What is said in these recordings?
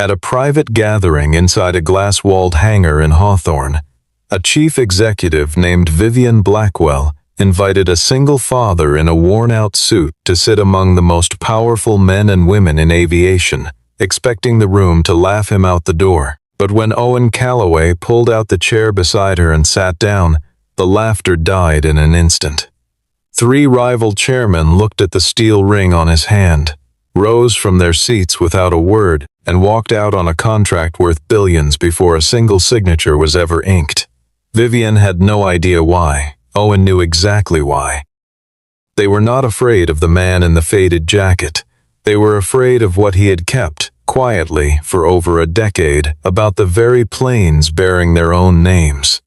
At a private gathering inside a glass-walled hangar in Hawthorne, a chief executive named Vivian Blackwell invited a single father in a worn-out suit to sit among the most powerful men and women in aviation, expecting the room to laugh him out the door. But when Owen Callaway pulled out the chair beside her and sat down, the laughter died in an instant. 3 rival chairmen looked at the steel ring on his hand, rose from their seats without a word, and walked out on a contract worth billions before a single signature was ever inked. Vivian had no idea why. Owen knew exactly why. They were not afraid of the man in the faded jacket. They were afraid of what he had kept, quietly, for over a decade, about the very planes bearing their own names.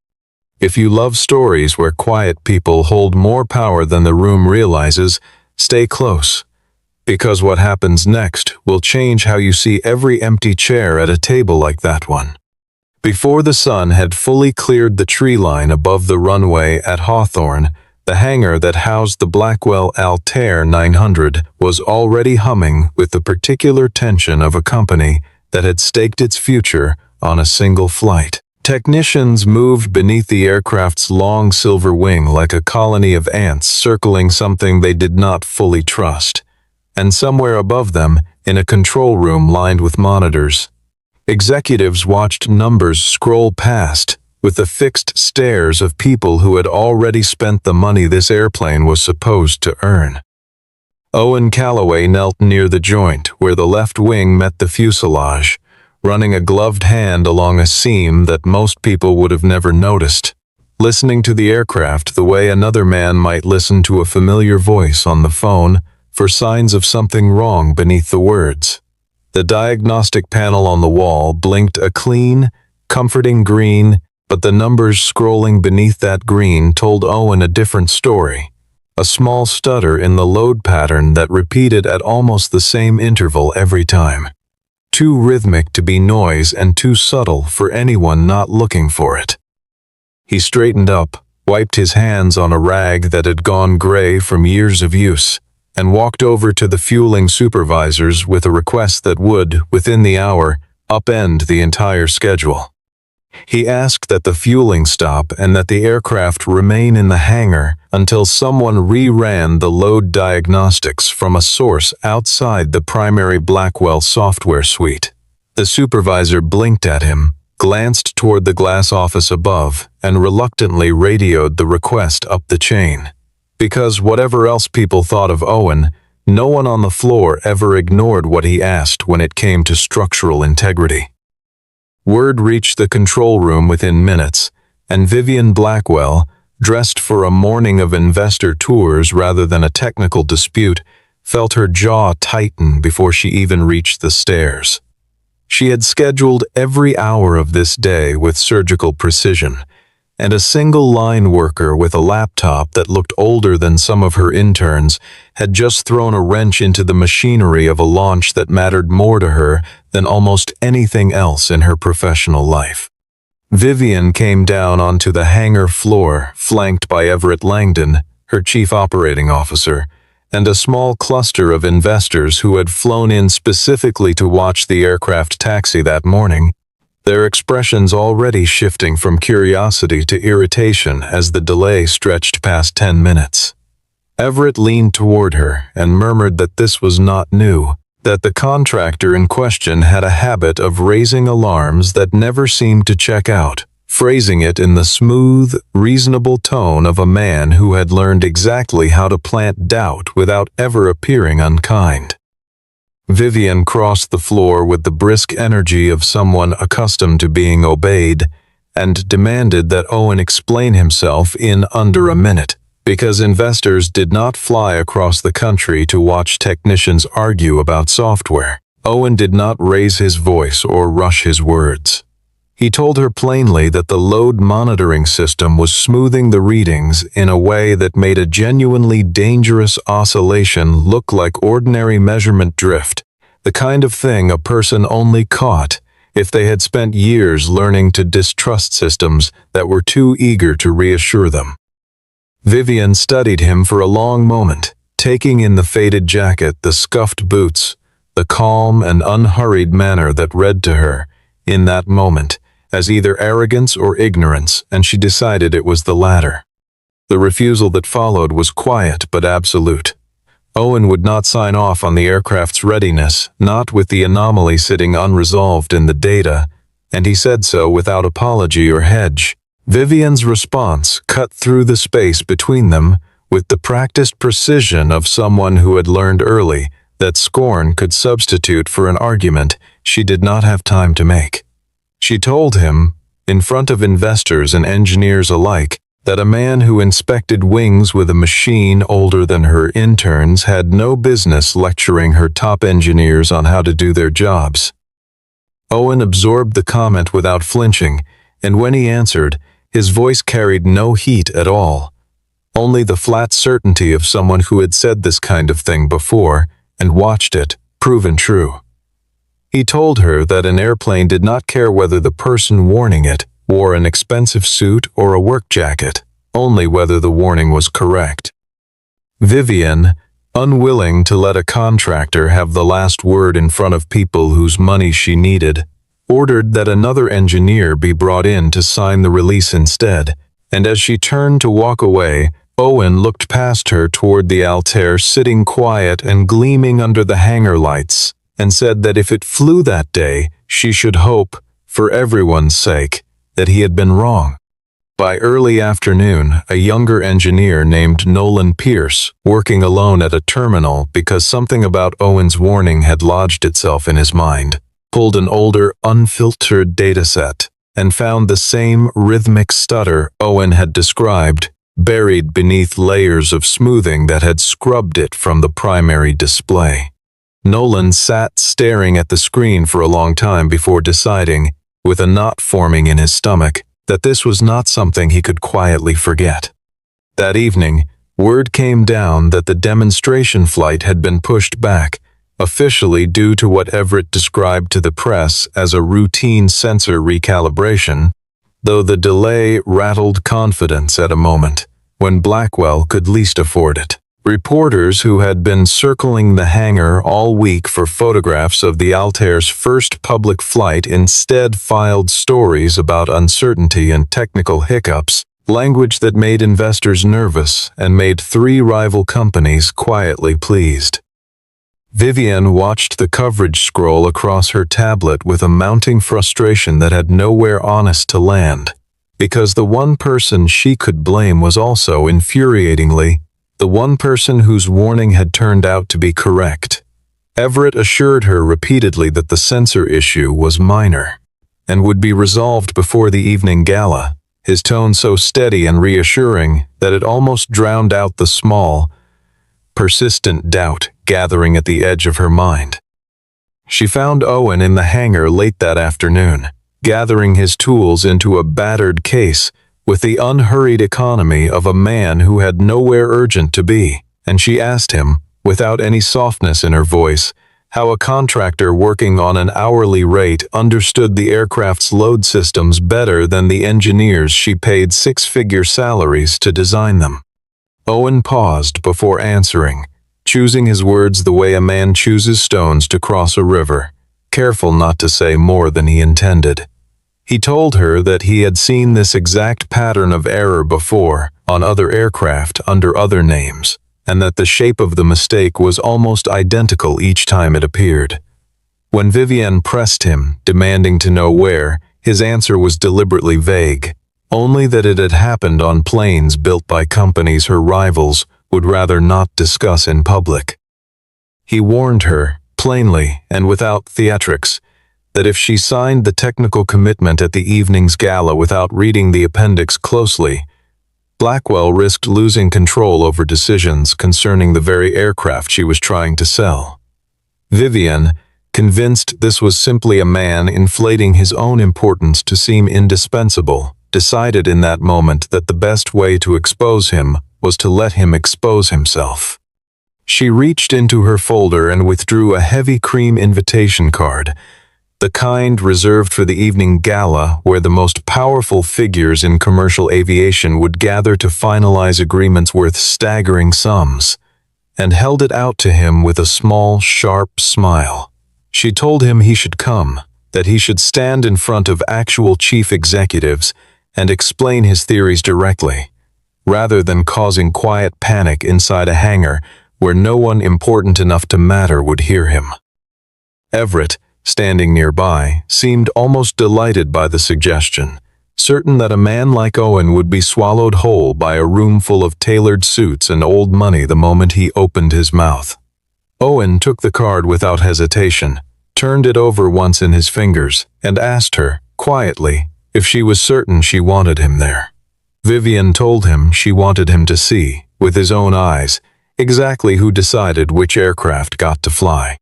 If you love stories where quiet people hold more power than the room realizes, stay close. Because what happens next will change how you see every empty chair at a table like that one. Before the sun had fully cleared the tree line above the runway at Hawthorne, the hangar that housed the Blackwell Altair 900 was already humming with the particular tension of a company that had staked its future on a single flight. Technicians moved beneath the aircraft's long silver wing like a colony of ants circling something they did not fully trust. And somewhere above them, in a control room lined with monitors, executives watched numbers scroll past with the fixed stares of people who had already spent the money this airplane was supposed to earn. Owen Callaway knelt near the joint where the left wing met the fuselage, running a gloved hand along a seam that most people would have never noticed, listening to the aircraft the way another man might listen to a familiar voice on the phone for signs of something wrong beneath the words. The diagnostic panel on the wall blinked a clean, comforting green, but the numbers scrolling beneath that green told Owen a different story. A small stutter in the load pattern that repeated at almost the same interval every time. Too rhythmic to be noise and too subtle for anyone not looking for it. He straightened up, wiped his hands on a rag that had gone gray from years of use, and walked over to the fueling supervisors with a request that would, within the hour, upend the entire schedule. He asked that the fueling stop and that the aircraft remain in the hangar until someone reran the load diagnostics from a source outside the primary Blackwell software suite. The supervisor blinked at him, glanced toward the glass office above, and reluctantly radioed the request up the chain. Because whatever else people thought of Owen, no one on the floor ever ignored what he asked when it came to structural integrity. Word reached the control room within minutes, and Vivian Blackwell, dressed for a morning of investor tours rather than a technical dispute, felt her jaw tighten before she even reached the stairs. She had scheduled every hour of this day with surgical precision, and a single line worker with a laptop that looked older than some of her interns had just thrown a wrench into the machinery of a launch that mattered more to her than almost anything else in her professional life. Vivian came down onto the hangar floor, flanked by Everett Langdon, her chief operating officer, and a small cluster of investors who had flown in specifically to watch the aircraft taxi that morning, their expressions already shifting from curiosity to irritation as the delay stretched past 10 minutes. Everett leaned toward her and murmured that this was not new, that the contractor in question had a habit of raising alarms that never seemed to check out, phrasing it in the smooth, reasonable tone of a man who had learned exactly how to plant doubt without ever appearing unkind. Vivian crossed the floor with the brisk energy of someone accustomed to being obeyed, and demanded that Owen explain himself in under a minute, because investors did not fly across the country to watch technicians argue about software. Owen did not raise his voice or rush his words. He told her plainly that the load monitoring system was smoothing the readings in a way that made a genuinely dangerous oscillation look like ordinary measurement drift, the kind of thing a person only caught if they had spent years learning to distrust systems that were too eager to reassure them. Vivian studied him for a long moment, taking in the faded jacket, the scuffed boots, the calm and unhurried manner that read to her, in that moment, as either arrogance or ignorance, and she decided it was the latter. The refusal that followed was quiet but absolute. Owen would not sign off on the aircraft's readiness, not with the anomaly sitting unresolved in the data, and he said so without apology or hedge. Vivian's response cut through the space between them with the practiced precision of someone who had learned early that scorn could substitute for an argument she did not have time to make. She told him, in front of investors and engineers alike, that a man who inspected wings with a machine older than her interns had no business lecturing her top engineers on how to do their jobs. Owen absorbed the comment without flinching, and when he answered, his voice carried no heat at all, only the flat certainty of someone who had said this kind of thing before and watched it proven true. He told her that an airplane did not care whether the person warning it wore an expensive suit or a work jacket, only whether the warning was correct. Vivian, unwilling to let a contractor have the last word in front of people whose money she needed, ordered that another engineer be brought in to sign the release instead, and as she turned to walk away, Owen looked past her toward the Altair sitting quiet and gleaming under the hangar lights, and said that if it flew that day, she should hope, for everyone's sake, that he had been wrong. By early afternoon, a younger engineer named Nolan Pierce, working alone at a terminal because something about Owen's warning had lodged itself in his mind, pulled an older, unfiltered dataset and found the same rhythmic stutter Owen had described, buried beneath layers of smoothing that had scrubbed it from the primary display. Nolan sat staring at the screen for a long time before deciding, with a knot forming in his stomach, that this was not something he could quietly forget. That evening, word came down that the demonstration flight had been pushed back, officially due to what Everett described to the press as a routine sensor recalibration, though the delay rattled confidence at a moment when Blackwell could least afford it. Reporters who had been circling the hangar all week for photographs of the Altair's first public flight instead filed stories about uncertainty and technical hiccups, language that made investors nervous and made three rival companies quietly pleased. Vivian watched the coverage scroll across her tablet with a mounting frustration that had nowhere honest to land, because the one person she could blame was also, infuriatingly, the one person whose warning had turned out to be correct. Everett assured her repeatedly that the sensor issue was minor and would be resolved before the evening gala, his tone so steady and reassuring that it almost drowned out the small, persistent doubt gathering at the edge of her mind. She found Owen in the hangar late that afternoon, gathering his tools into a battered case with the unhurried economy of a man who had nowhere urgent to be, and she asked him, without any softness in her voice, how a contractor working on an hourly rate understood the aircraft's load systems better than the engineers she paid six-figure salaries to design them. Owen paused before answering, choosing his words the way a man chooses stones to cross a river, careful not to say more than he intended. He told her that he had seen this exact pattern of error before on other aircraft under other names, and that the shape of the mistake was almost identical each time it appeared. When Vivian pressed him, demanding to know where, his answer was deliberately vague, only that it had happened on planes built by companies her rivals would rather not discuss in public. He warned her, plainly and without theatrics, that if she signed the technical commitment at the evening's gala without reading the appendix closely, Blackwell risked losing control over decisions concerning the very aircraft she was trying to sell. Vivian, convinced this was simply a man inflating his own importance to seem indispensable, decided in that moment that the best way to expose him was to let him expose himself. She reached into her folder and withdrew a heavy cream invitation card, the kind reserved for the evening gala where the most powerful figures in commercial aviation would gather to finalize agreements worth staggering sums. and held it out to him with a small, sharp smile. She told him he should come, that he should stand in front of actual chief executives and explain his theories directly, rather than causing quiet panic inside a hangar where no one important enough to matter would hear him. Everett, standing nearby, seemed almost delighted by the suggestion, certain that a man like Owen would be swallowed whole by a room full of tailored suits and old money the moment he opened his mouth. Owen took the card without hesitation, turned it over once in his fingers, and asked her, quietly, if she was certain she wanted him there. Vivian told him she wanted him to see, with his own eyes, exactly who decided which aircraft got to fly.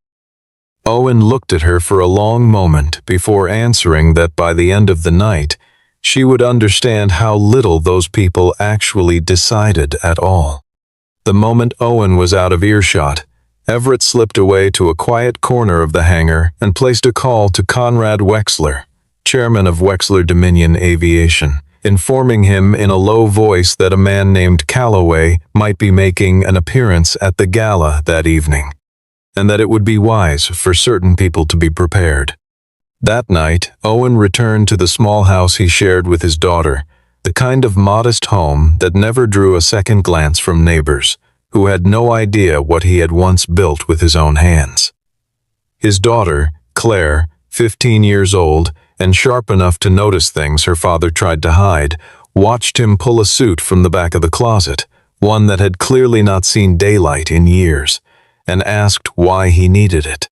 Owen looked at her for a long moment before answering that by the end of the night, she would understand how little those people actually decided at all. The moment Owen was out of earshot, Everett slipped away to a quiet corner of the hangar and placed a call to Conrad Wexler, chairman of Wexler Dominion Aviation, informing him in a low voice that a man named Callaway might be making an appearance at the Gala that evening, and that it would be wise for certain people to be prepared. That night, Owen returned to the small house he shared with his daughter, the kind of modest home that never drew a second glance from neighbors, who had no idea what he had once built with his own hands. His daughter, Claire, 15 years old, and sharp enough to notice things her father tried to hide, watched him pull a suit from the back of the closet, one that had clearly not seen daylight in years, and asked why he needed it.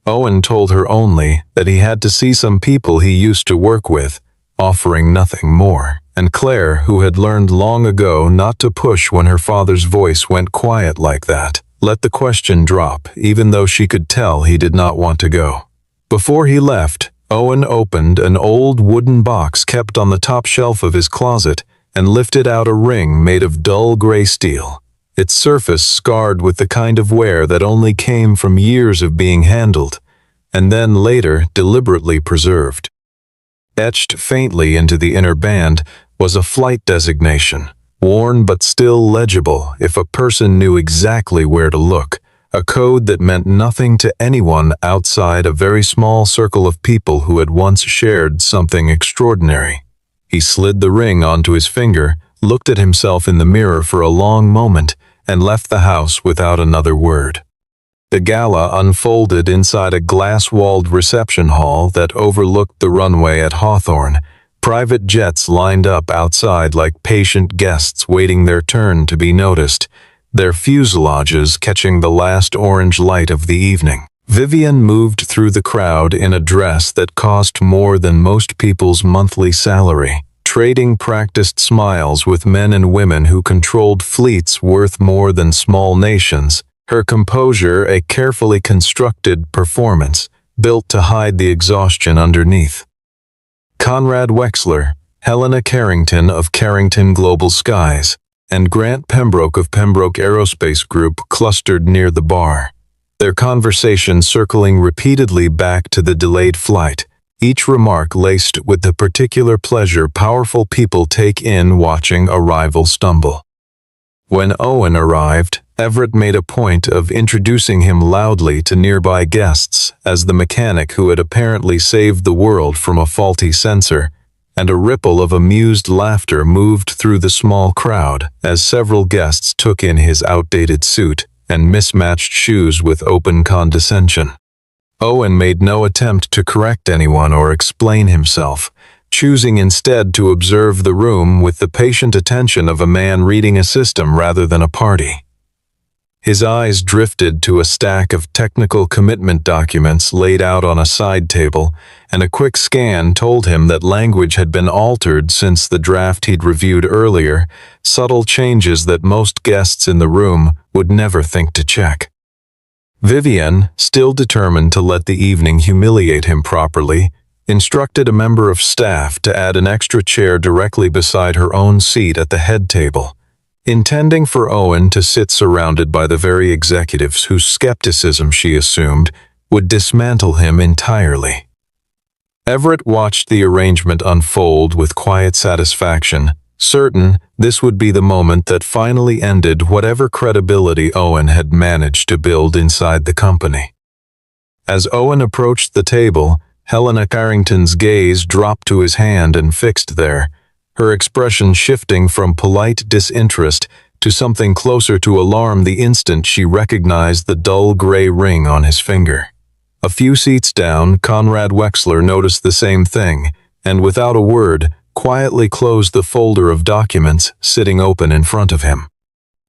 Owen told her only that he had to see some people he used to work with, offering nothing more, and Claire, who had learned long ago not to push when her father's voice went quiet like that, let the question drop even though she could tell he did not want to go. Before he left, Owen opened an old wooden box kept on the top shelf of his closet and lifted out a ring made of dull gray steel, its surface scarred with the kind of wear that only came from years of being handled, and then later deliberately preserved. Etched faintly into the inner band was a flight designation, worn but still legible if a person knew exactly where to look, a code that meant nothing to anyone outside a very small circle of people who had once shared something extraordinary. He slid the ring onto his finger, looked at himself in the mirror for a long moment, and left the house without another word. The gala unfolded inside a glass-walled reception hall that overlooked the runway at Hawthorne. Private jets lined up outside like patient guests waiting their turn to be noticed, their fuselages catching the last orange light of the evening. Vivian moved through the crowd in a dress that cost more than most people's monthly salary, trading practiced smiles with men and women who controlled fleets worth more than small nations, her composure a carefully constructed performance, built to hide the exhaustion underneath. Conrad Wexler, Helena Carrington of Carrington Global Skies, and Grant Pembroke of Pembroke Aerospace Group clustered near the bar, their conversation circling repeatedly back to the delayed flight, each remark laced with the particular pleasure powerful people take in watching a rival stumble. When Owen arrived, Everett made a point of introducing him loudly to nearby guests as the mechanic who had apparently saved the world from a faulty sensor, and a ripple of amused laughter moved through the small crowd as several guests took in his outdated suit and mismatched shoes with open condescension. Owen made no attempt to correct anyone or explain himself, choosing instead to observe the room with the patient attention of a man reading a system rather than a party. His eyes drifted to a stack of technical commitment documents laid out on a side table, and a quick scan told him that language had been altered since the draft he'd reviewed earlier, subtle changes that most guests in the room would never think to check. Vivian, still determined to let the evening humiliate him properly, instructed a member of staff to add an extra chair directly beside her own seat at the head table, intending for Owen to sit surrounded by the very executives whose skepticism, she assumed, would dismantle him entirely. Everett watched the arrangement unfold with quiet satisfaction, certain this would be the moment that finally ended whatever credibility Owen had managed to build inside the company. As Owen approached the table, Helena Carrington's gaze dropped to his hand and fixed there, her expression shifting from polite disinterest to something closer to alarm the instant she recognized the dull gray ring on his finger. A few seats down, Conrad Wexler noticed the same thing, and without a word, quietly closed the folder of documents sitting open in front of him.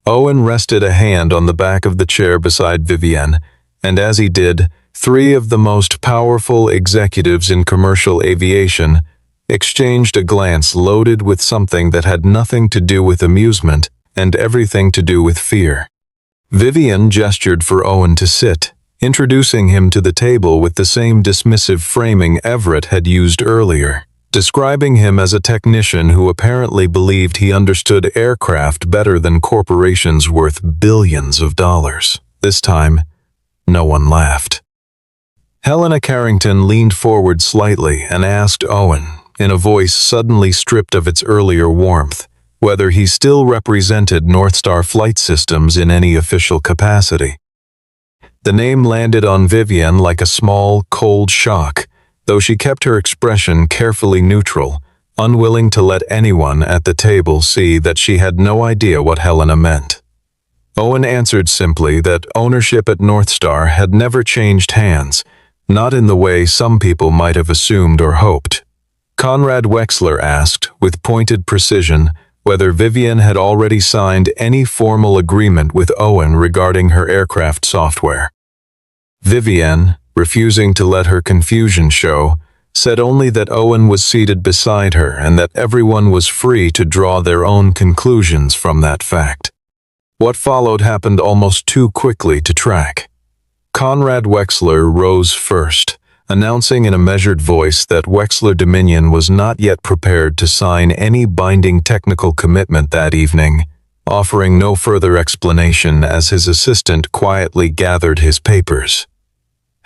Owen rested a hand on the back of the chair beside Vivian, and as he did, three of the most powerful executives in commercial aviation exchanged a glance loaded with something that had nothing to do with amusement and everything to do with fear. Vivian gestured for Owen to sit, introducing him to the table with the same dismissive framing Everett had used earlier, describing him as a technician who apparently believed he understood aircraft better than corporations worth billions of dollars. This time, no one laughed. Helena Carrington leaned forward slightly and asked Owen, in a voice suddenly stripped of its earlier warmth, whether he still represented Northstar Flight Systems in any official capacity. The name landed on Vivian like a small, cold shock, though she kept her expression carefully neutral, unwilling to let anyone at the table see that she had no idea what Helena meant. Owen answered simply that ownership at Northstar had never changed hands, not in the way some people might have assumed or hoped. Conrad Wexler asked, with pointed precision, whether Vivian had already signed any formal agreement with Owen regarding her aircraft software. Vivian, refusing to let her confusion show, said only that Owen was seated beside her and that everyone was free to draw their own conclusions from that fact. What followed happened almost too quickly to track. Conrad Wexler rose first, announcing in a measured voice that Wexler Dominion was not yet prepared to sign any binding technical commitment that evening, offering no further explanation as his assistant quietly gathered his papers.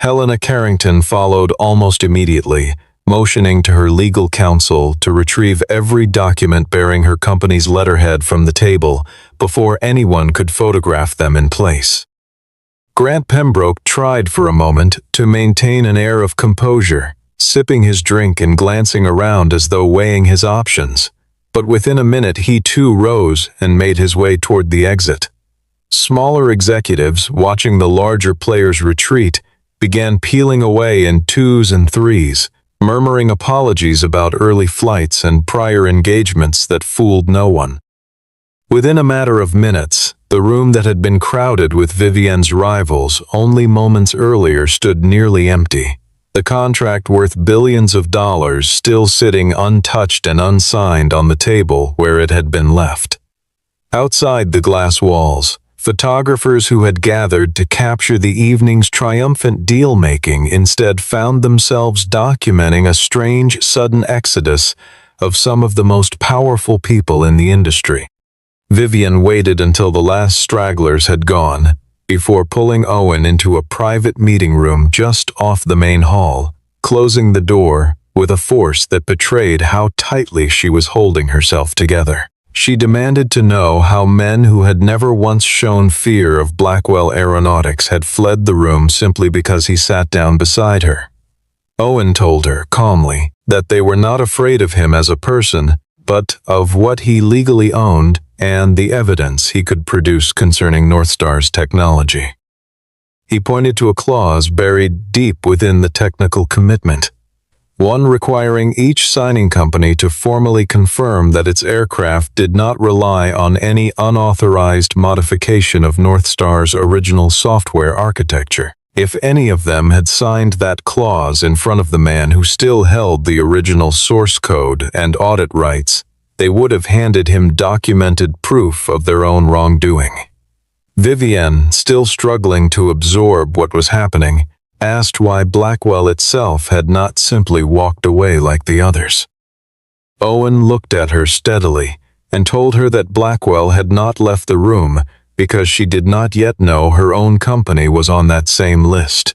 Helena Carrington followed almost immediately, motioning to her legal counsel to retrieve every document bearing her company's letterhead from the table before anyone could photograph them in place. Grant Pembroke tried for a moment to maintain an air of composure, sipping his drink and glancing around as though weighing his options, but within a minute he too rose and made his way toward the exit. Smaller executives, watching the larger players retreat, began peeling away in twos and threes, murmuring apologies about early flights and prior engagements that fooled no one. Within a matter of minutes, the room that had been crowded with Vivian's rivals only moments earlier stood nearly empty, the contract worth billions of dollars still sitting untouched and unsigned on the table where it had been left. Outside the glass walls, photographers who had gathered to capture the evening's triumphant deal-making instead found themselves documenting a strange, sudden exodus of some of the most powerful people in the industry. Vivian waited until the last stragglers had gone, before pulling Owen into a private meeting room just off the main hall, closing the door with a force that betrayed how tightly she was holding herself together. She demanded to know how men who had never once shown fear of Blackwell Aeronautics had fled the room simply because he sat down beside her. Owen told her, calmly, that they were not afraid of him as a person, but of what he legally owned and the evidence he could produce concerning Northstar's technology. He pointed to a clause buried deep within the technical commitment, one requiring each signing company to formally confirm that its aircraft did not rely on any unauthorized modification of Northstar's original software architecture. If any of them had signed that clause in front of the man who still held the original source code and audit rights, they would have handed him documented proof of their own wrongdoing. Vivian, still struggling to absorb what was happening, asked why Blackwell itself had not simply walked away like the others. Owen looked at her steadily and told her that Blackwell had not left the room because she did not yet know her own company was on that same list.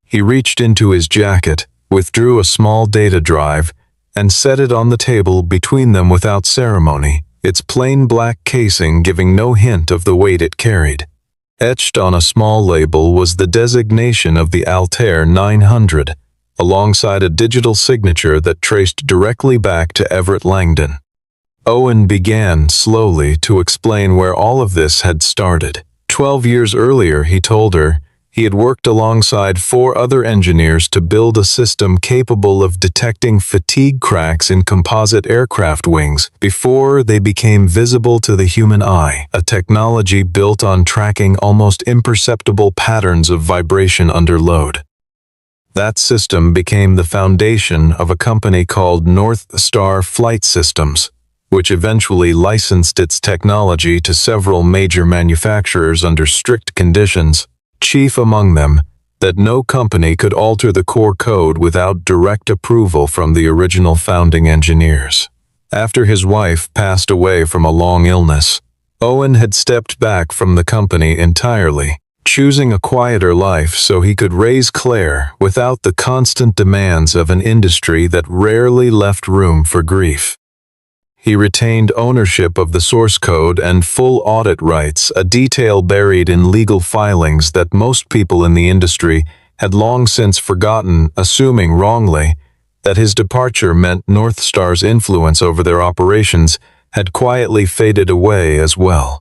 He reached into his jacket, withdrew a small data drive, and set it on the table between them without ceremony, its plain black casing giving no hint of the weight it carried. Etched on a small label was the designation of the Altair 900, alongside a digital signature that traced directly back to Everett Langdon. Owen began, slowly, to explain where all of this had started. 12 years earlier, he told her, he had worked alongside 4 other engineers to build a system capable of detecting fatigue cracks in composite aircraft wings before they became visible to the human eye, a technology built on tracking almost imperceptible patterns of vibration under load. That system became the foundation of a company called North Star Flight Systems, which eventually licensed its technology to several major manufacturers under strict conditions. Chief among them, that no company could alter the core code without direct approval from the original founding engineers. After his wife passed away from a long illness, Owen had stepped back from the company entirely, choosing a quieter life so he could raise Claire without the constant demands of an industry that rarely left room for grief. He retained ownership of the source code and full audit rights, a detail buried in legal filings that most people in the industry had long since forgotten, assuming wrongly that his departure meant North Star's influence over their operations had quietly faded away as well.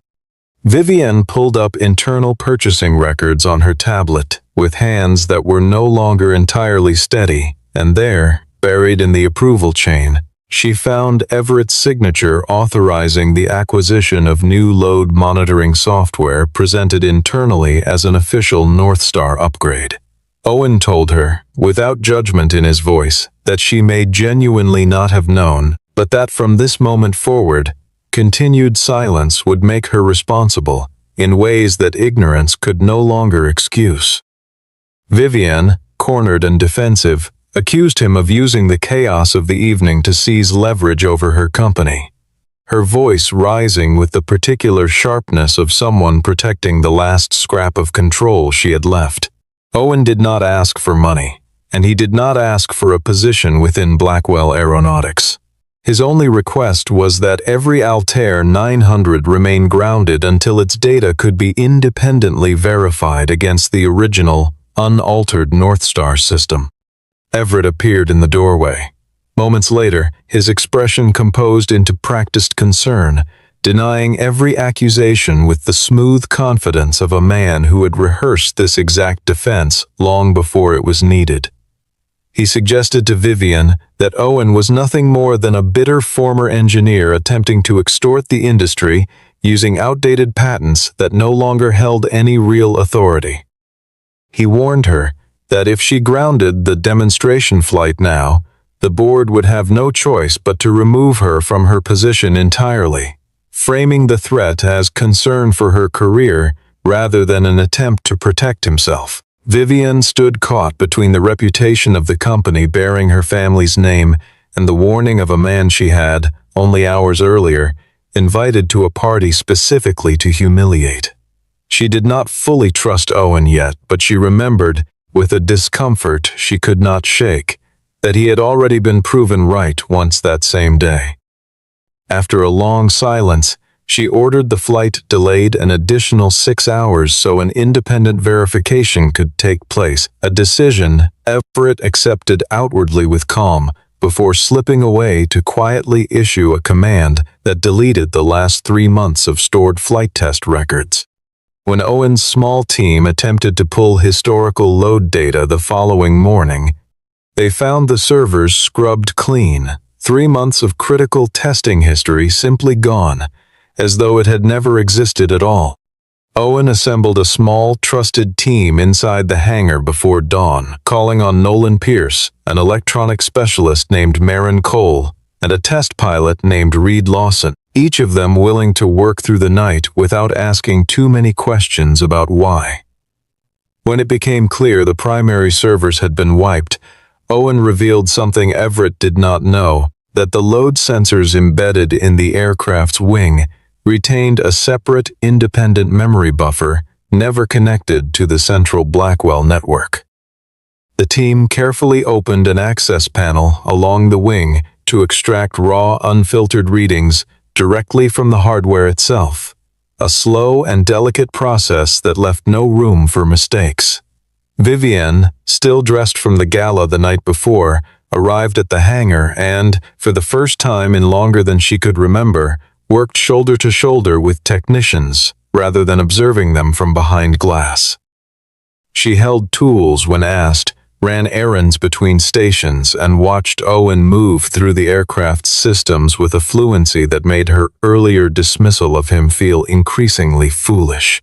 Vivian pulled up internal purchasing records on her tablet, with hands that were no longer entirely steady, and there, buried in the approval chain, she found Everett's signature authorizing the acquisition of new load monitoring software presented internally as an official North Star upgrade. Owen told her, without judgment in his voice, that she may genuinely not have known, but that from this moment forward, continued silence would make her responsible in ways that ignorance could no longer excuse. Vivian, cornered and defensive, accused him of using the chaos of the evening to seize leverage over her company, her voice rising with the particular sharpness of someone protecting the last scrap of control she had left. Owen did not ask for money, and he did not ask for a position within Blackwell Aeronautics. His only request was that every Altair 900 remain grounded until its data could be independently verified against the original, unaltered North Star system. Everett appeared in the doorway. Moments later, his expression composed into practiced concern, denying every accusation with the smooth confidence of a man who had rehearsed this exact defense long before it was needed. He suggested to Vivian that Owen was nothing more than a bitter former engineer attempting to extort the industry using outdated patents that no longer held any real authority. He warned her that if she grounded the demonstration flight now, the board would have no choice but to remove her from her position entirely, framing the threat as concern for her career rather than an attempt to protect himself. Vivian stood caught between the reputation of the company bearing her family's name and the warning of a man she had, only hours earlier, invited to a party specifically to humiliate. She did not fully trust Owen yet, but she remembered, with a discomfort she could not shake, that he had already been proven right once that same day. After a long silence, she ordered the flight delayed an additional 6 hours so an independent verification could take place, a decision Everett accepted outwardly with calm before slipping away to quietly issue a command that deleted the last 3 months of stored flight test records. When Owen's small team attempted to pull historical load data the following morning, they found the servers scrubbed clean, 3 months of critical testing history simply gone, as though it had never existed at all. Owen assembled a small, trusted team inside the hangar before dawn, calling on Nolan Pierce, an electronic specialist named Marin Cole, and a test pilot named Reed Lawson, each of them willing to work through the night without asking too many questions about why. When it became clear the primary servers had been wiped, Owen revealed something Everett did not know, that the load sensors embedded in the aircraft's wing retained a separate, independent memory buffer never connected to the central Blackwell network. The team carefully opened an access panel along the wing to extract raw, unfiltered readings directly from the hardware itself. A slow and delicate process that left no room for mistakes. Vivian, still dressed from the gala the night before, arrived at the hangar and, for the first time in longer than she could remember, worked shoulder to shoulder with technicians, rather than observing them from behind glass. She held tools when asked, ran errands between stations, and watched Owen move through the aircraft's systems with a fluency that made her earlier dismissal of him feel increasingly foolish.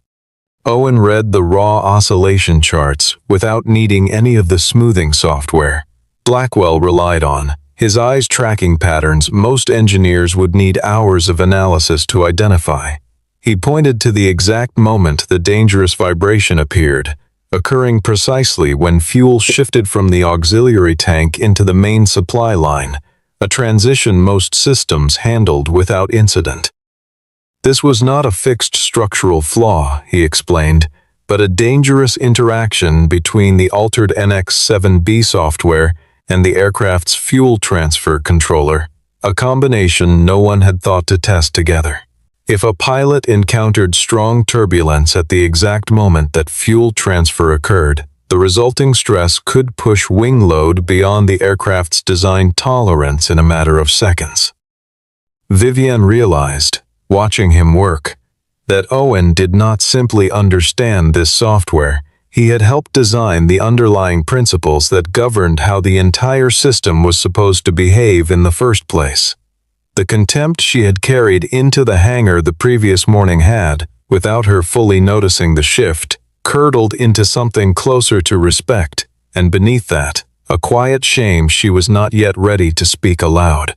Owen read the raw oscillation charts without needing any of the smoothing software Blackwell relied on, his eyes tracking patterns most engineers would need hours of analysis to identify. He pointed to the exact moment the dangerous vibration appeared, occurring precisely when fuel shifted from the auxiliary tank into the main supply line, a transition most systems handled without incident. This was not a fixed structural flaw, he explained, but a dangerous interaction between the altered NX-7B software and the aircraft's fuel transfer controller, a combination no one had thought to test together. If a pilot encountered strong turbulence at the exact moment that fuel transfer occurred, the resulting stress could push wing load beyond the aircraft's design tolerance in a matter of seconds. Vivian realized, watching him work, that Owen did not simply understand this software. He had helped design the underlying principles that governed how the entire system was supposed to behave in the first place. The contempt she had carried into the hangar the previous morning had, without her fully noticing the shift, curdled into something closer to respect, and beneath that, a quiet shame she was not yet ready to speak aloud.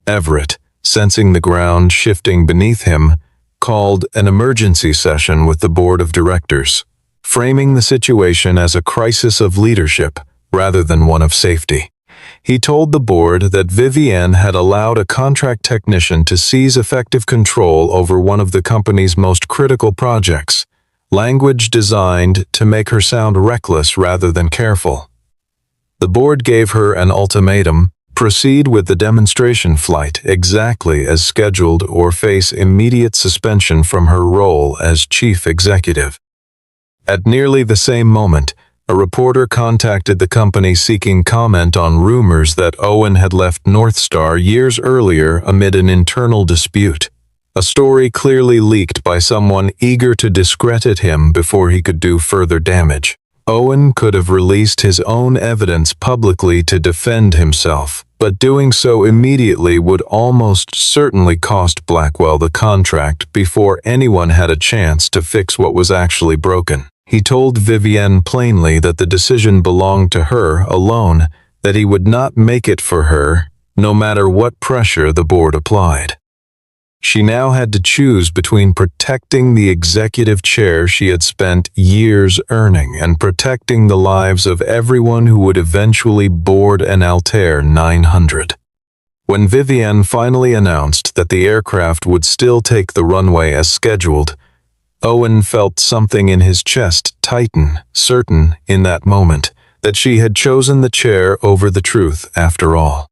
Everett, sensing the ground shifting beneath him, called an emergency session with the board of directors, framing the situation as a crisis of leadership rather than one of safety. He told the board that Vivian had allowed a contract technician to seize effective control over one of the company's most critical projects, language designed to make her sound reckless rather than careful. The board gave her an ultimatum: proceed with the demonstration flight exactly as scheduled or face immediate suspension from her role as chief executive. At nearly the same moment, a reporter contacted the company seeking comment on rumors that Owen had left North Star years earlier amid an internal dispute, a story clearly leaked by someone eager to discredit him before he could do further damage. Owen could have released his own evidence publicly to defend himself, but doing so immediately would almost certainly cost Blackwell the contract before anyone had a chance to fix what was actually broken. He told Vivian plainly that the decision belonged to her alone, that he would not make it for her, no matter what pressure the board applied. She now had to choose between protecting the executive chair she had spent years earning and protecting the lives of everyone who would eventually board an Altair 900. When Vivian finally announced that the aircraft would still take the runway as scheduled, Owen felt something in his chest tighten, certain, in that moment, that she had chosen the chair over the truth after all.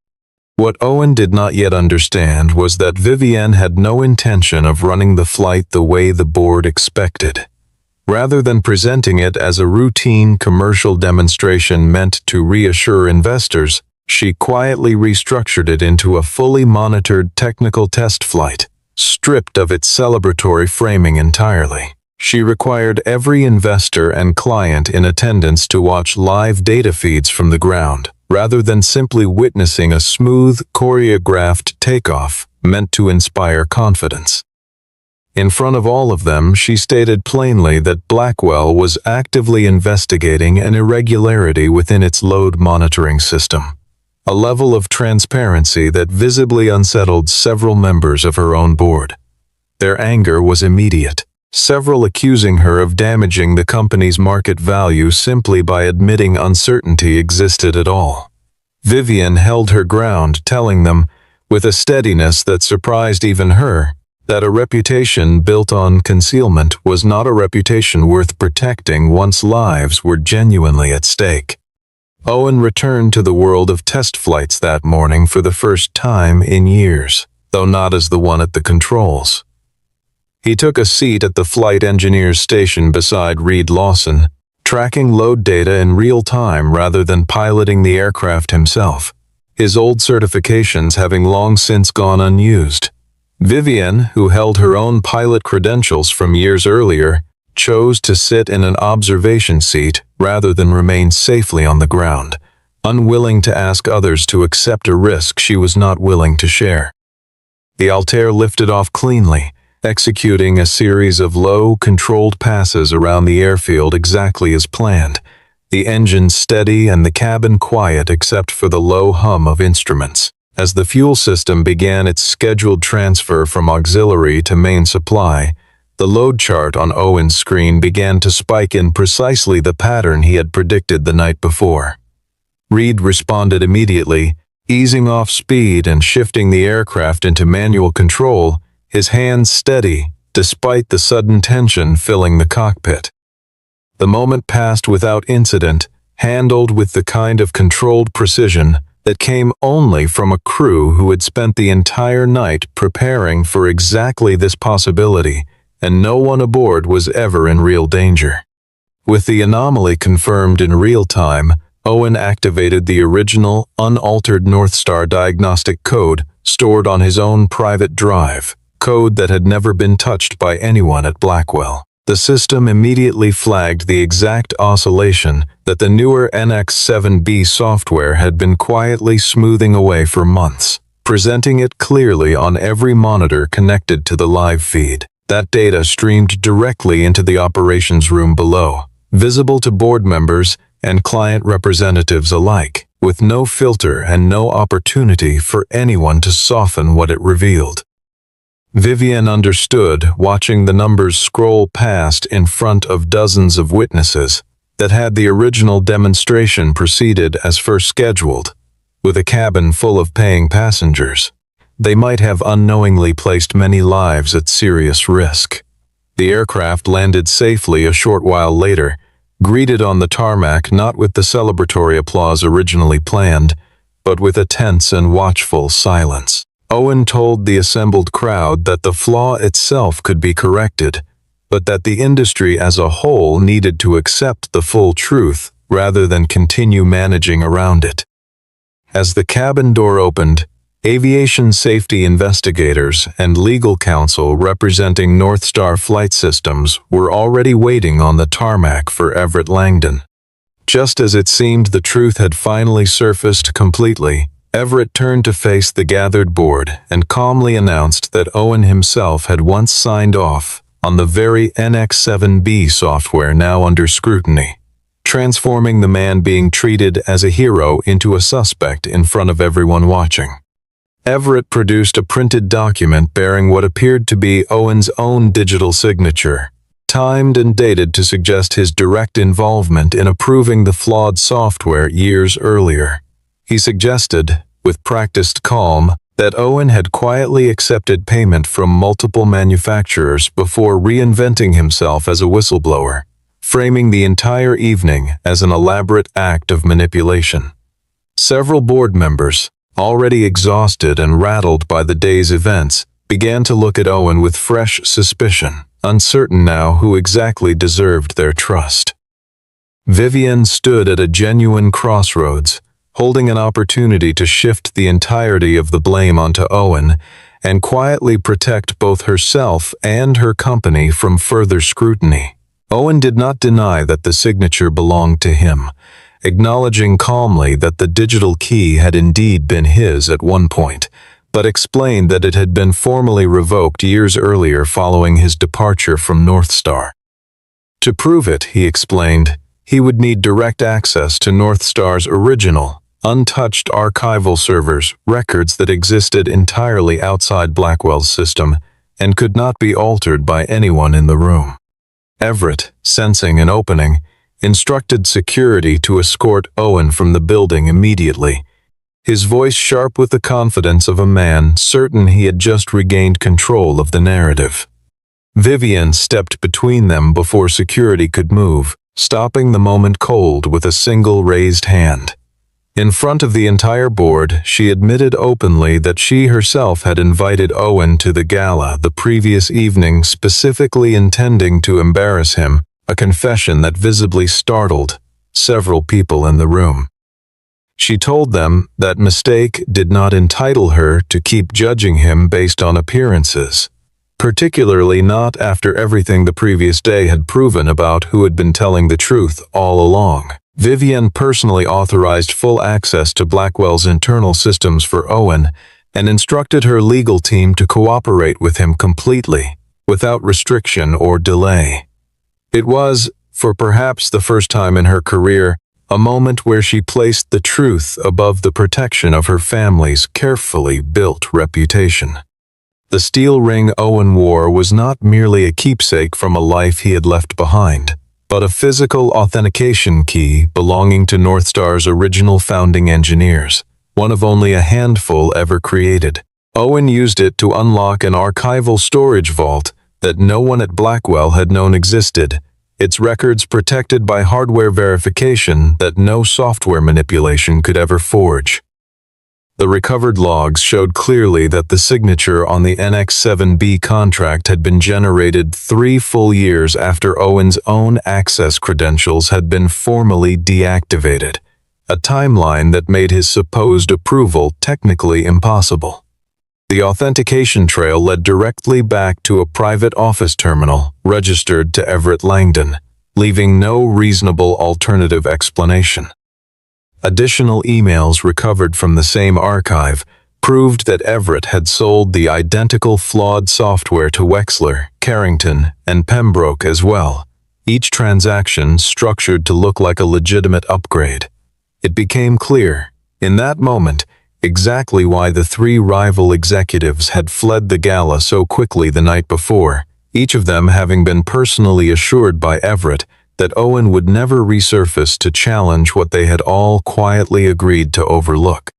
What Owen did not yet understand was that Vivian had no intention of running the flight the way the board expected. Rather than presenting it as a routine commercial demonstration meant to reassure investors, she quietly restructured it into a fully monitored technical test flight, stripped of its celebratory framing entirely. She required every investor and client in attendance to watch live data feeds from the ground, rather than simply witnessing a smooth, choreographed takeoff meant to inspire confidence. In front of all of them, she stated plainly that Blackwell was actively investigating an irregularity within its load monitoring system, a level of transparency that visibly unsettled several members of her own board. Their anger was immediate, several accusing her of damaging the company's market value simply by admitting uncertainty existed at all. Vivian held her ground, telling them, with a steadiness that surprised even her, that a reputation built on concealment was not a reputation worth protecting once lives were genuinely at stake. Owen returned to the world of test flights that morning for the first time in years. though not as the one at the controls. He took a seat at the flight engineer's station beside Reed Lawson, tracking load data in real time rather than piloting the aircraft himself, his old certifications having long since gone unused. Vivian, who held her own pilot credentials from years earlier, chose to sit in an observation seat rather than remain safely on the ground, unwilling to ask others to accept a risk she was not willing to share. The Altair lifted off cleanly, executing a series of low, controlled passes around the airfield exactly as planned, the engine steady and the cabin quiet except for the low hum of instruments. As the fuel system began its scheduled transfer from auxiliary to main supply, the load chart on Owen's screen began to spike in precisely the pattern he had predicted the night before. Reed responded immediately, easing off speed and shifting the aircraft into manual control, his hands steady, despite the sudden tension filling the cockpit. The moment passed without incident, handled with the kind of controlled precision that came only from a crew who had spent the entire night preparing for exactly this possibility, and no one aboard was ever in real danger. With the anomaly confirmed in real time, Owen activated the original, unaltered North Star diagnostic code stored on his own private drive, code that had never been touched by anyone at Blackwell. The system immediately flagged the exact oscillation that the newer NX-7B software had been quietly smoothing away for months, presenting it clearly on every monitor connected to the live feed. That data streamed directly into the operations room below, visible to board members and client representatives alike, with no filter and no opportunity for anyone to soften what it revealed. Vivian understood, watching the numbers scroll past in front of dozens of witnesses, that had the original demonstration proceeded as first scheduled, with a cabin full of paying passengers, they might have unknowingly placed many lives at serious risk. The aircraft landed safely a short while later, greeted on the tarmac not with the celebratory applause originally planned, but with a tense and watchful silence. Owen told the assembled crowd that the flaw itself could be corrected, but that the industry as a whole needed to accept the full truth rather than continue managing around it. As the cabin door opened, aviation safety investigators and legal counsel representing North Star Flight Systems were already waiting on the tarmac for Everett Langdon. Just as it seemed the truth had finally surfaced completely, Everett turned to face the gathered board and calmly announced that Owen himself had once signed off on the very NX-7B software now under scrutiny, transforming the man being treated as a hero into a suspect in front of everyone watching. Everett produced a printed document bearing what appeared to be Owen's own digital signature, timed and dated to suggest his direct involvement in approving the flawed software years earlier. He suggested, with practiced calm, that Owen had quietly accepted payment from multiple manufacturers before reinventing himself as a whistleblower, framing the entire evening as an elaborate act of manipulation. Several board members, already exhausted and rattled by the day's events, began to look at Owen with fresh suspicion, uncertain now who exactly deserved their trust. Vivian stood at a genuine crossroads, holding an opportunity to shift the entirety of the blame onto Owen and quietly protect both herself and her company from further scrutiny. Owen did not deny that the signature belonged to him, acknowledging calmly that the digital key had indeed been his at one point, but explained that it had been formally revoked years earlier following his departure from North Star. To prove it, he explained, he would need direct access to North Star's original, untouched archival servers, records that existed entirely outside Blackwell's system and could not be altered by anyone in the room. Everett, sensing an opening, instructed security to escort Owen from the building immediately, his voice sharp with the confidence of a man certain he had just regained control of the narrative. Vivian stepped between them before security could move, stopping the moment cold with a single raised hand. In front of the entire board, she admitted openly that she herself had invited Owen to the gala the previous evening, specifically intending to embarrass him, a confession that visibly startled several people in the room. She told them that mistake did not entitle her to keep judging him based on appearances, particularly not after everything the previous day had proven about who had been telling the truth all along. Vivian personally authorized full access to Blackwell's internal systems for Owen and instructed her legal team to cooperate with him completely, without restriction or delay. It was, for perhaps the first time in her career, a moment where she placed the truth above the protection of her family's carefully built reputation. The steel ring Owen wore was not merely a keepsake from a life he had left behind, but a physical authentication key belonging to Northstar's original founding engineers, one of only a handful ever created. Owen used it to unlock an archival storage vault that no one at Blackwell had known existed, its records protected by hardware verification that no software manipulation could ever forge. The recovered logs showed clearly that the signature on the NX-7B contract had been generated 3 full years after Owen's own access credentials had been formally deactivated, a timeline that made his supposed approval technically impossible. The authentication trail led directly back to a private office terminal registered to Everett Langdon, leaving no reasonable alternative explanation. Additional emails recovered from the same archive proved that Everett had sold the identical flawed software to Wexler, Carrington, and Pembroke as well, each transaction structured to look like a legitimate upgrade. It became clear, in that moment, exactly why the 3 rival executives had fled the gala so quickly the night before, each of them having been personally assured by Everett that Owen would never resurface to challenge what they had all quietly agreed to overlook.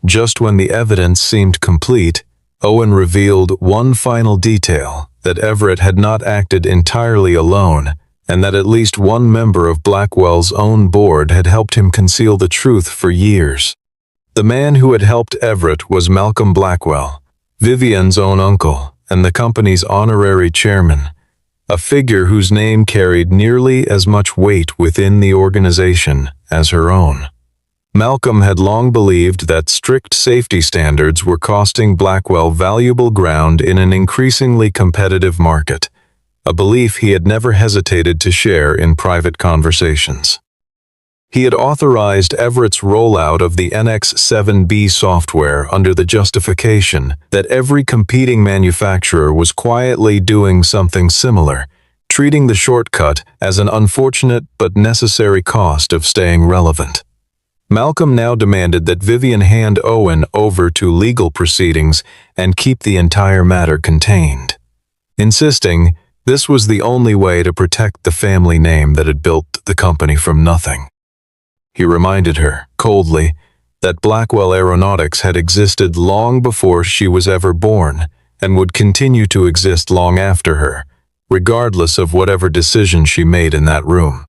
Just when the evidence seemed complete, Owen revealed one final detail, that Everett had not acted entirely alone, and that at least one member of Blackwell's own board had helped him conceal the truth for years. The man who had helped Everett was Malcolm Blackwell, Vivian's own uncle, and the company's honorary chairman, a figure whose name carried nearly as much weight within the organization as her own. Malcolm had long believed that strict safety standards were costing Blackwell valuable ground in an increasingly competitive market, a belief he had never hesitated to share in private conversations. He had authorized Everett's rollout of the NX-7B software under the justification that every competing manufacturer was quietly doing something similar, treating the shortcut as an unfortunate but necessary cost of staying relevant. Malcolm now demanded that Vivian hand Owen over to legal proceedings and keep the entire matter contained, insisting this was the only way to protect the family name that had built the company from nothing. He reminded her, coldly, that Blackwell Aeronautics had existed long before she was ever born and would continue to exist long after her, regardless of whatever decision she made in that room.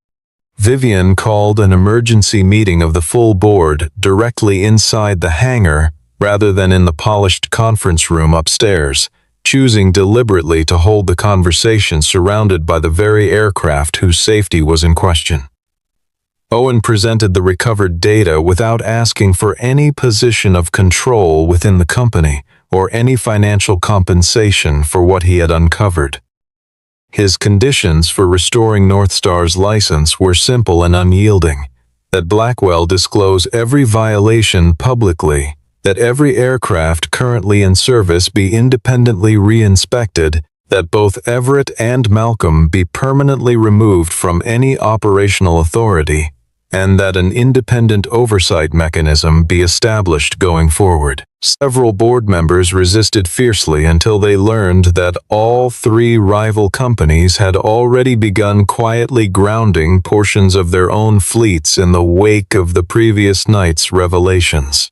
Vivian called an emergency meeting of the full board directly inside the hangar rather than in the polished conference room upstairs, choosing deliberately to hold the conversation surrounded by the very aircraft whose safety was in question. Owen presented the recovered data without asking for any position of control within the company or any financial compensation for what he had uncovered. His conditions for restoring Northstar's license were simple and unyielding: that Blackwell disclose every violation publicly, that every aircraft currently in service be independently re-inspected, that both Everett and Malcolm be permanently removed from any operational authority, and that an independent oversight mechanism be established going forward. Several board members resisted fiercely until they learned that all 3 rival companies had already begun quietly grounding portions of their own fleets in the wake of the previous night's revelations.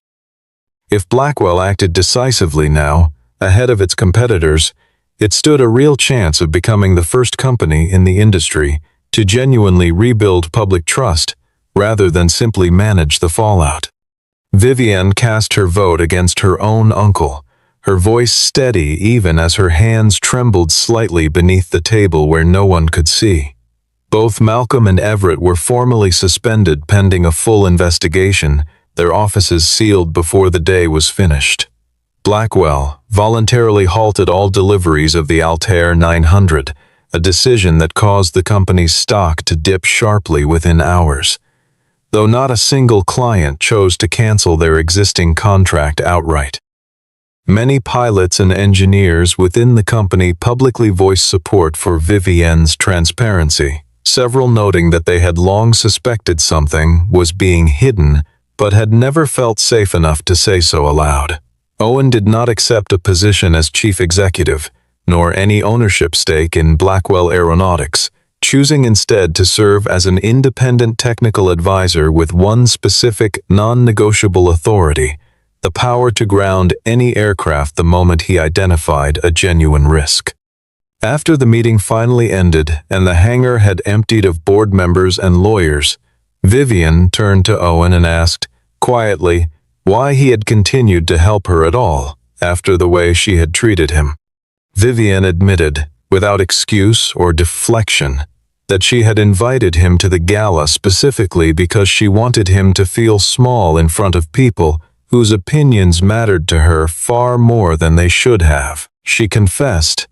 If Blackwell acted decisively now, ahead of its competitors, it stood a real chance of becoming the first company in the industry to genuinely rebuild public trust rather than simply manage the fallout. Vivian cast her vote against her own uncle, her voice steady even as her hands trembled slightly beneath the table where no one could see. Both Malcolm and Everett were formally suspended pending a full investigation, their offices sealed before the day was finished. Blackwell voluntarily halted all deliveries of the Altair 900, a decision that caused the company's stock to dip sharply within hours. Though not a single client chose to cancel their existing contract outright. Many pilots and engineers within the company publicly voiced support for Vivian's transparency, several noting that they had long suspected something was being hidden but had never felt safe enough to say so aloud. Owen did not accept a position as chief executive, nor any ownership stake in Blackwell Aeronautics, choosing instead to serve as an independent technical advisor with one specific, non-negotiable authority: the power to ground any aircraft the moment he identified a genuine risk. After the meeting finally ended and the hangar had emptied of board members and lawyers, Vivian turned to Owen and asked, quietly, why he had continued to help her at all after the way she had treated him. Vivian admitted, without excuse or deflection, that she had invited him to the gala specifically because she wanted him to feel small in front of people whose opinions mattered to her far more than they should have. She confessed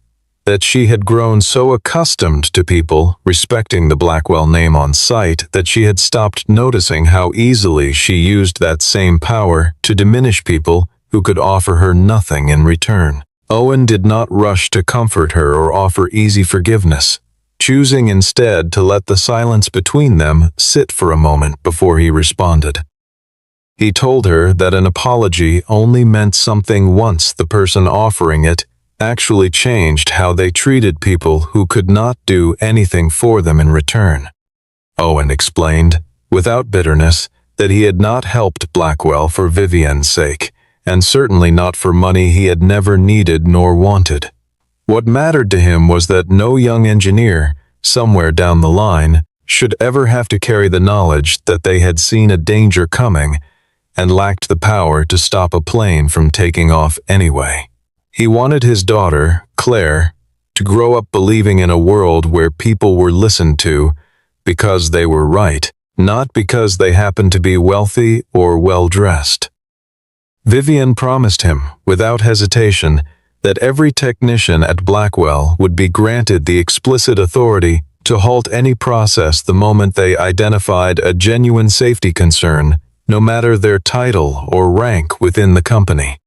that she had grown so accustomed to people respecting the Blackwell name on sight that she had stopped noticing how easily she used that same power to diminish people who could offer her nothing in return. Owen did not rush to comfort her or offer easy forgiveness, choosing instead to let the silence between them sit for a moment before he responded. He told her that an apology only meant something once the person offering it actually changed how they treated people who could not do anything for them in return. Owen explained, without bitterness, that he had not helped Blackwell for Vivian's sake, and certainly not for money he had never needed nor wanted. What mattered to him was that no young engineer, somewhere down the line, should ever have to carry the knowledge that they had seen a danger coming and lacked the power to stop a plane from taking off anyway. He wanted his daughter, Claire, to grow up believing in a world where people were listened to because they were right, not because they happened to be wealthy or well-dressed. Vivian promised him, without hesitation, that every technician at Blackwell would be granted the explicit authority to halt any process the moment they identified a genuine safety concern, no matter their title or rank within the company.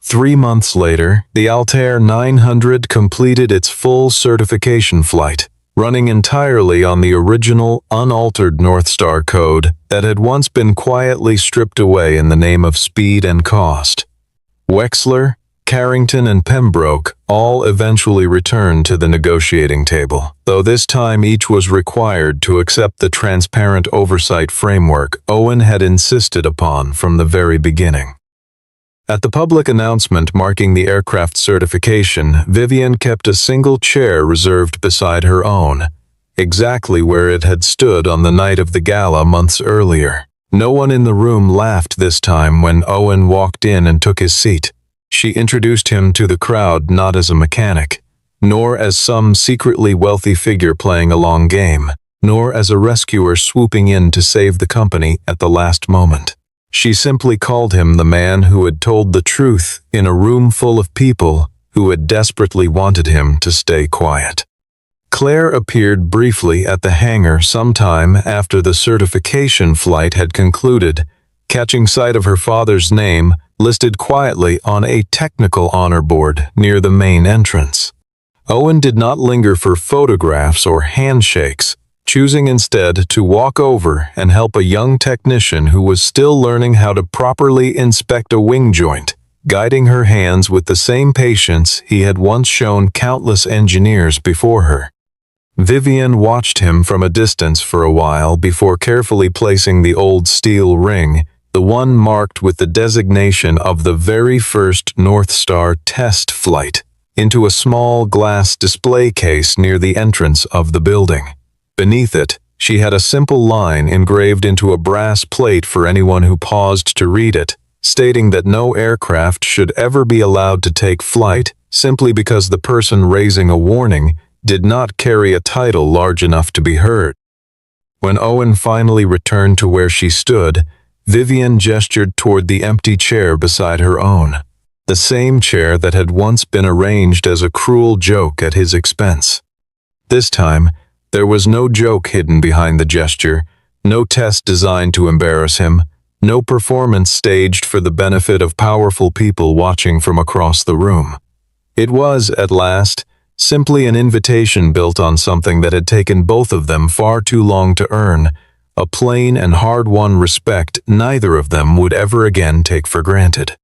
3 months later, the Altair 900 completed its full certification flight, running entirely on the original, unaltered North Star code that had once been quietly stripped away in the name of speed and cost. Wexler, Carrington, and Pembroke all eventually returned to the negotiating table, though this time each was required to accept the transparent oversight framework Owen had insisted upon from the very beginning. At the public announcement marking the aircraft certification, Vivian kept a single chair reserved beside her own, exactly where it had stood on the night of the gala months earlier. No one in the room laughed this time when Owen walked in and took his seat. She introduced him to the crowd not as a mechanic, nor as some secretly wealthy figure playing a long game, nor as a rescuer swooping in to save the company at the last moment. She simply called him the man who had told the truth in a room full of people who had desperately wanted him to stay quiet. Claire appeared briefly at the hangar sometime after the certification flight had concluded, catching sight of her father's name listed quietly on a technical honor board near the main entrance. Owen did not linger for photographs or handshakes, choosing instead to walk over and help a young technician who was still learning how to properly inspect a wing joint, guiding her hands with the same patience he had once shown countless engineers before her. Vivian watched him from a distance for a while before carefully placing the old steel ring, the one marked with the designation of the very first North Star test flight, into a small glass display case near the entrance of the building. Beneath it, She had a simple line engraved into a brass plate for anyone who paused to read it, stating that no aircraft should ever be allowed to take flight simply because the person raising a warning did not carry a title large enough to be heard. When Owen finally returned to where she stood, Vivian gestured toward the empty chair beside her own, the same chair that had once been arranged as a cruel joke at his expense. This time, there was no joke hidden behind the gesture, no test designed to embarrass him, no performance staged for the benefit of powerful people watching from across the room. It was, at last, simply an invitation built on something that had taken both of them far too long to earn, a plain and hard-won respect neither of them would ever again take for granted.